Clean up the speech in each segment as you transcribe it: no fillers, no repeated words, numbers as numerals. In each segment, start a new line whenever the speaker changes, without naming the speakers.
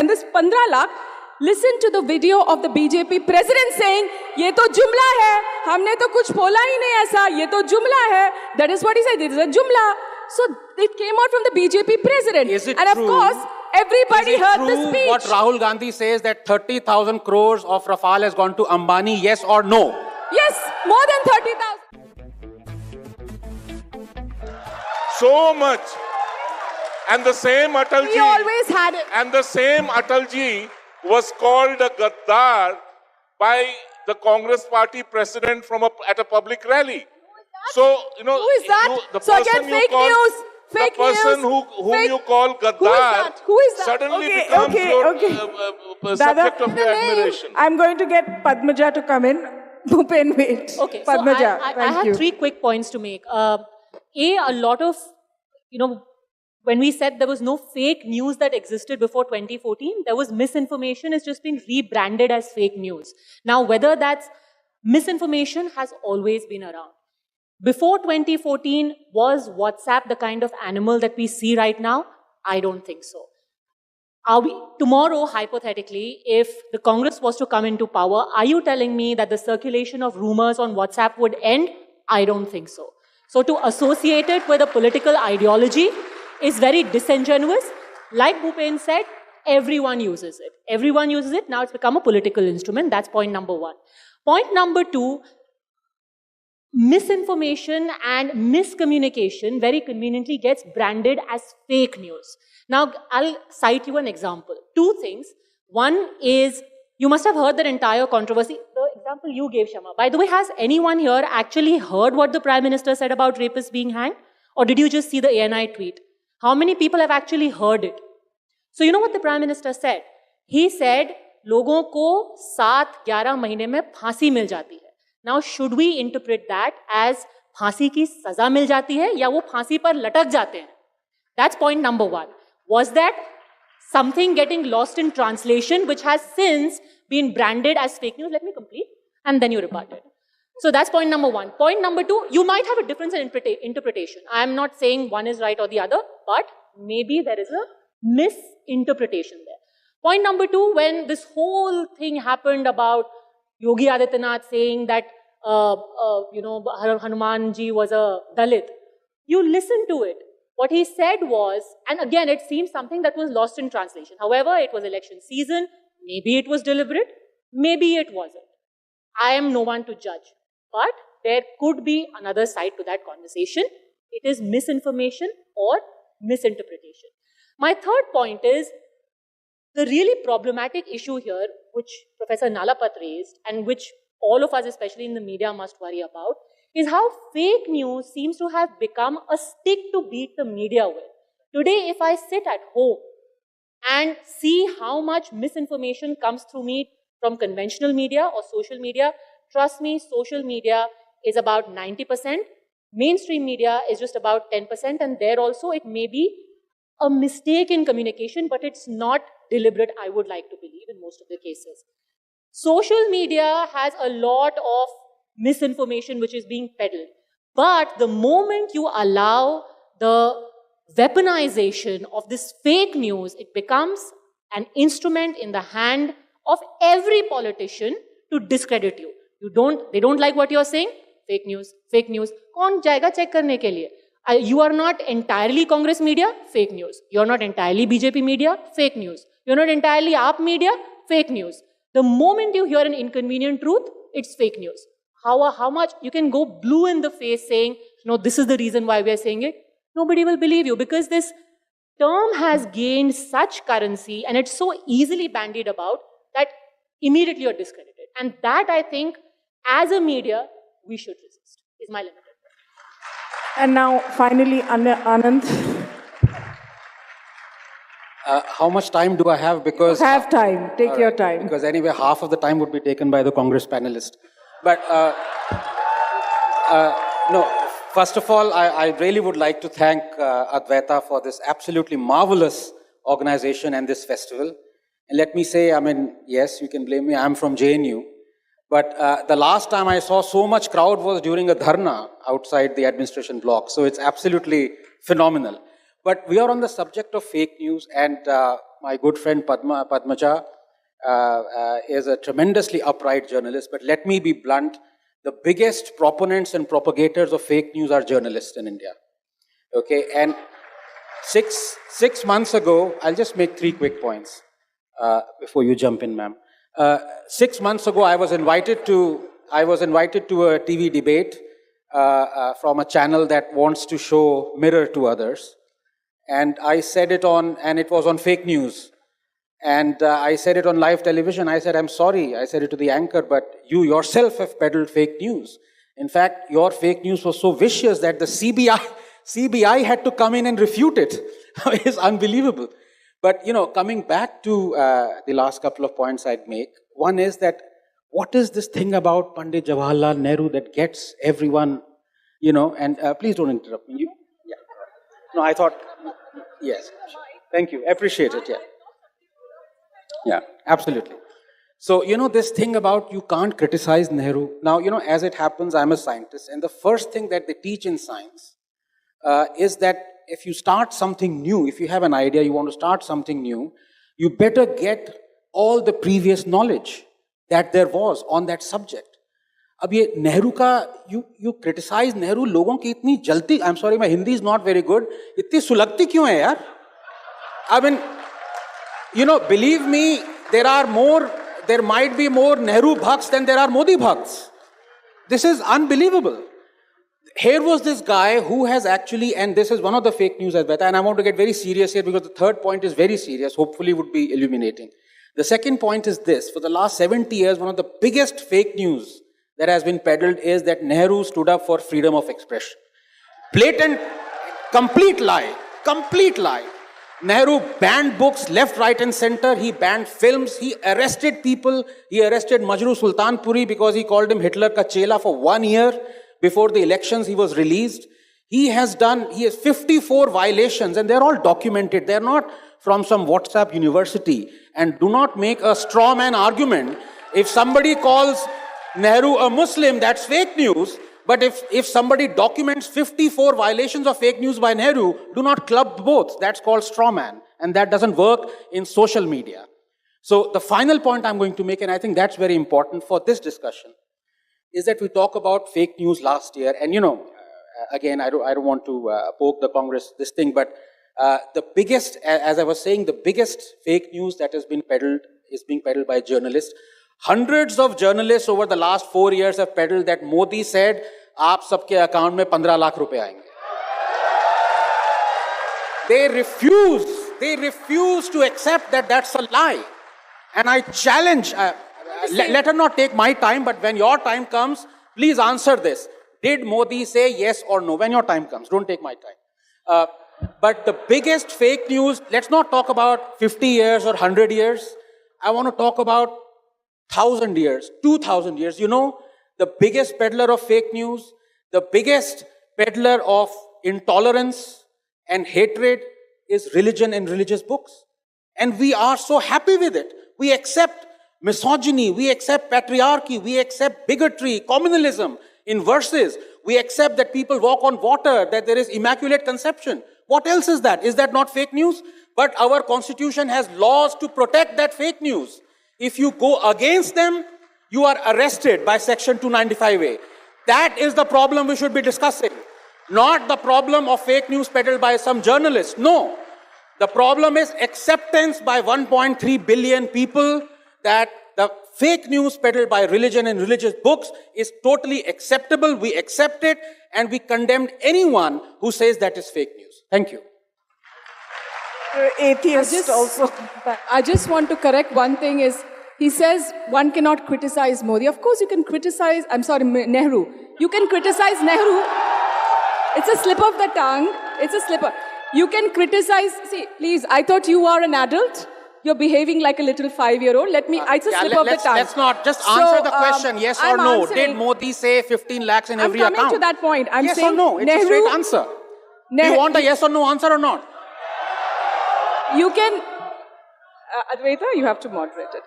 And this 15 lakh, listen to the video of the BJP president saying, ये तो जुमला है, हमने तो कुछ बोला ही नहीं ऐसा, ये तो जुमला है. That is what he said, it is a jumla. So it came out from the BJP president.
Is it
and
true?
Of course, everybody heard the speech.
What Rahul Gandhi says that 30,000 crores of Rafale has gone to Ambani, yes or no?
Yes, more than 30,000.
So much. And the same Atalji.
We always had it.
And the same Atalji was called a Gaddar by the Congress party president at a public rally. So, you know,
Who is that?
the
So
person
again,
you
fake
call,
news. Fake
the person
news.
whom you call Gaddar
Who is that? Who is that?
suddenly
Okay,
becomes
okay,
your
okay.
subject of
The
your
name.
admiration.
I'm going to get Padmaja to come in. Bhupen, wait.
Okay,
Padmaja,
so I
thank
have
you.
3 quick points to make. A lot of, when we said there was no fake news that existed before 2014, there was misinformation. It's just been rebranded as fake news. Now, whether that's misinformation has always been around. Before 2014, was WhatsApp the kind of animal that we see right now? I don't think so. Tomorrow, hypothetically, if the Congress was to come into power, are you telling me that the circulation of rumors on WhatsApp would end? I don't think so. So to associate it with a political ideology is very disingenuous. Like Bhupen said, everyone uses it. Everyone uses it. Now it's become a political instrument. That's point number 1. Point number 2, misinformation and miscommunication very conveniently gets branded as fake news. Now, I'll cite you an example. 2 things. One is, you must have heard that entire controversy. The example you gave, Shama. By the way, has anyone here actually heard what the Prime Minister said about rapists being hanged? Or did you just see the ANI tweet? How many people have actually heard it? So you know what the Prime Minister said? He said, लोगों को 7-11 महीने में फांसी मिल जाती है. Now, should we interpret that as फांसी की सजा मिल जाती है या वो फांसी पर लटक जाते हैं? That's point number 1. Was that something getting lost in translation which has since been branded as fake news? Let me complete and then you rebut it. So that's point number 1. Point number 2, you might have a difference in interpretation. I am not saying one is right or the other, but maybe there is a misinterpretation there. Point number 2, when this whole thing happened about Yogi Adityanath saying that, Hanuman ji was a Dalit, you listen to it. What he said was, and again, it seems something that was lost in translation. However, it was election season. Maybe it was deliberate. Maybe it wasn't. I am no one to judge. But there could be another side to that conversation. It is misinformation or misinterpretation. My third point is, the really problematic issue here, which Professor Nalapat raised, and which all of us, especially in the media, must worry about, is how fake news seems to have become a stick to beat the media with. Today, if I sit at home and see how much misinformation comes through me from conventional media or social media, trust me, social media is about 90%, mainstream media is just about 10%, and there also it may be a mistake in communication, but it's not deliberate, I would like to believe, in most of the cases. Social media has a lot of misinformation which is being peddled. But the moment you allow the weaponization of this fake news, it becomes an instrument in the hand of every politician to discredit you. They don't like what you're saying? Fake news, fake news. Kaun jayega check karne ke liye? You are not entirely Congress media? Fake news. You're not entirely BJP media? Fake news. You're not entirely AAP media? Fake news. The moment you hear an inconvenient truth, it's fake news. How much you can go blue in the face saying, no, this is the reason why we are saying it. Nobody will believe you because this term has gained such currency and it's so easily bandied about that immediately you're discredited. And that, I think, as a media, we should resist, is my limited point.
And now, finally, Anand.
How much time do I have? Because
Have time. Take your time.
Because anyway, half of the time would be taken by the Congress panelist. But no, first of all, I really would like to thank Advaita for this absolutely marvelous organization and this festival. And let me say, I mean, yes, you can blame me, I'm from JNU. But the last time I saw so much crowd was during a dharna outside the administration block. So it's absolutely phenomenal. But we are on the subject of fake news, and my good friend Padmaja, is a tremendously upright journalist, but let me be blunt. The biggest proponents and propagators of fake news are journalists in India. Okay, and six months ago, I'll just make 3 quick points before you jump in, ma'am. 6 months ago, I was invited to a TV debate from a channel that wants to show mirror to others. And I said it and it was on fake news. And I said it on live television. I said, I'm sorry. I said it to the anchor, but you yourself have peddled fake news. In fact, your fake news was so vicious that the CBI had to come in and refute it. It's unbelievable. But, coming back to the last couple of points I'd make, one is that what is this thing about Pandit Jawaharlal Nehru that gets everyone, and please don't interrupt me. Yeah. No, I thought, yes. Thank you. Appreciate it, yeah. Yeah, absolutely. So, this thing about you can't criticize Nehru. Now, as it happens, I'm a scientist, and the first thing that they teach in science is that if you start something new, if you have an idea, you want to start something new, you better get all the previous knowledge that there was on that subject. अब ये नेहरू का you criticize Nehru, लोगों की इतनी जलती, I'm sorry, my Hindi is not very good, इतनी सुलगती क्यों है यार? I mean, believe me, there might be more Nehru bhakts than there are Modi bhakts. This is unbelievable. Here was this guy who has actually, and this is one of the fake news, and I want to get very serious here because the third point is very serious, hopefully would be illuminating. The second point is this: for the last 70 years, one of the biggest fake news that has been peddled is that Nehru stood up for freedom of expression. Blatant, complete lie. Nehru banned books left, right and center. He banned films. He arrested people. He arrested Majru Sultanpuri because he called him Hitler ka chela for 1 year. Before the elections, he was released. He has 54 violations and they're all documented. They're not from some WhatsApp university. And do not make a straw man argument. If somebody calls Nehru a Muslim, that's fake news. But if somebody documents 54 violations of fake news by Nehru, do not club both. That's called straw man. And that doesn't work in social media. So the final point I'm going to make, and I think that's very important for this discussion, is that we talk about fake news last year. And again, I don't want to poke the Congress this thing, but the biggest, as I was saying, the biggest fake news that has been peddled is being peddled by journalists. Hundreds of journalists over the last 4 years have peddled that Modi said, "Aap sabke account mein 15 lakh rupees aayenge." They refuse to accept that that's a lie. And I challenge, let her not take my time, but when your time comes, please answer this. Did Modi say yes or no? When your time comes, don't take my time. But the biggest fake news, let's not talk about 50 years or 100 years. I want to talk about 1,000 years, 2,000 years. The biggest peddler of fake news, the biggest peddler of intolerance and hatred is religion and religious books. And we are so happy with it. We accept misogyny, we accept patriarchy, we accept bigotry, communalism in verses. We accept that people walk on water, that there is immaculate conception. What else is that? Is that not fake news? But our constitution has laws to protect that fake news. If you go against them, you are arrested by Section 295A. That is the problem we should be discussing. Not the problem of fake news peddled by some journalists. No. The problem is acceptance by 1.3 billion people that the fake news peddled by religion and religious books is totally acceptable. We accept it and we condemn anyone who says that is fake news. Thank you.
Atheist also.
I just want to correct one thing is, he says one cannot criticize Modi. Of course you can criticize, Nehru. You can criticize Nehru. It's a slip of the tongue. It's a slip of... You can criticize... See, please, I thought you are an adult. You're behaving like a little 5-year-old. It's a slip of the tongue.
Let's not just answer the question, yes or no. Did Modi say 15 lakhs in every account?
I'm coming to that point. I'm
yes
saying
or no? It's
Nehru,
a straight answer. Do you want a yes or no answer or not?
You can... Advaita, you have to moderate it.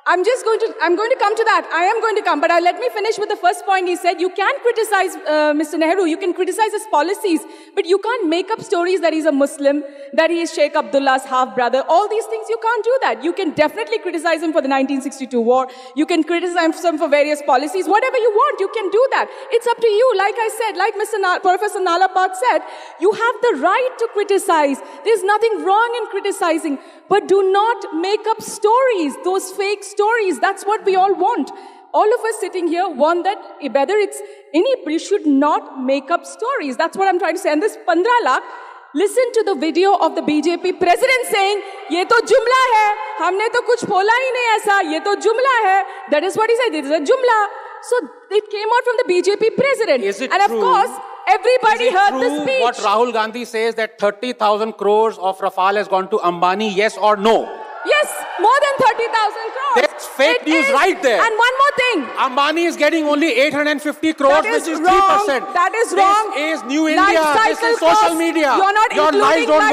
I'm going to come to that. I am going to come, but let me finish with the first point. He said, you can criticize Mr. Nehru, you can criticize his policies, but you can't make up stories that he's a Muslim, that he is Sheikh Abdullah's half-brother. All these things, you can't do that. You can definitely criticize him for the 1962 war. You can criticize him for various policies. Whatever you want, you can do that. It's up to you. Like I said, like Professor Nala Park said, you have the right to criticize. There's nothing wrong in criticizing, but do not make up stories, those fake stories. That's what we all want. All of us sitting here want that, whether it's anybody should not make up stories. That's what I'm trying to say. And this 15 lakh, listen to the video of the BJP president saying, ye to jumla hai, humne to kuch bola hi nahi aisa, ye to jumla hai. That is what he said, it is a jumla. So it came out from the BJP president.
Is it
and of
true?
course, everybody heard the
True
speech.
what Rahul Gandhi says that 30,000 crores of Rafale has gone to Ambani, yes or no?
Yes, more than 30,000 crores.
That's fake
It
news
is.
right there.
And one more thing.
Ambani is getting only 850 crores,
That is
which is
wrong.
3%.
That is wrong.
This is New
Life
India. This
cycle
is social
cost.
media.
You're not
Your lies
including
don't
life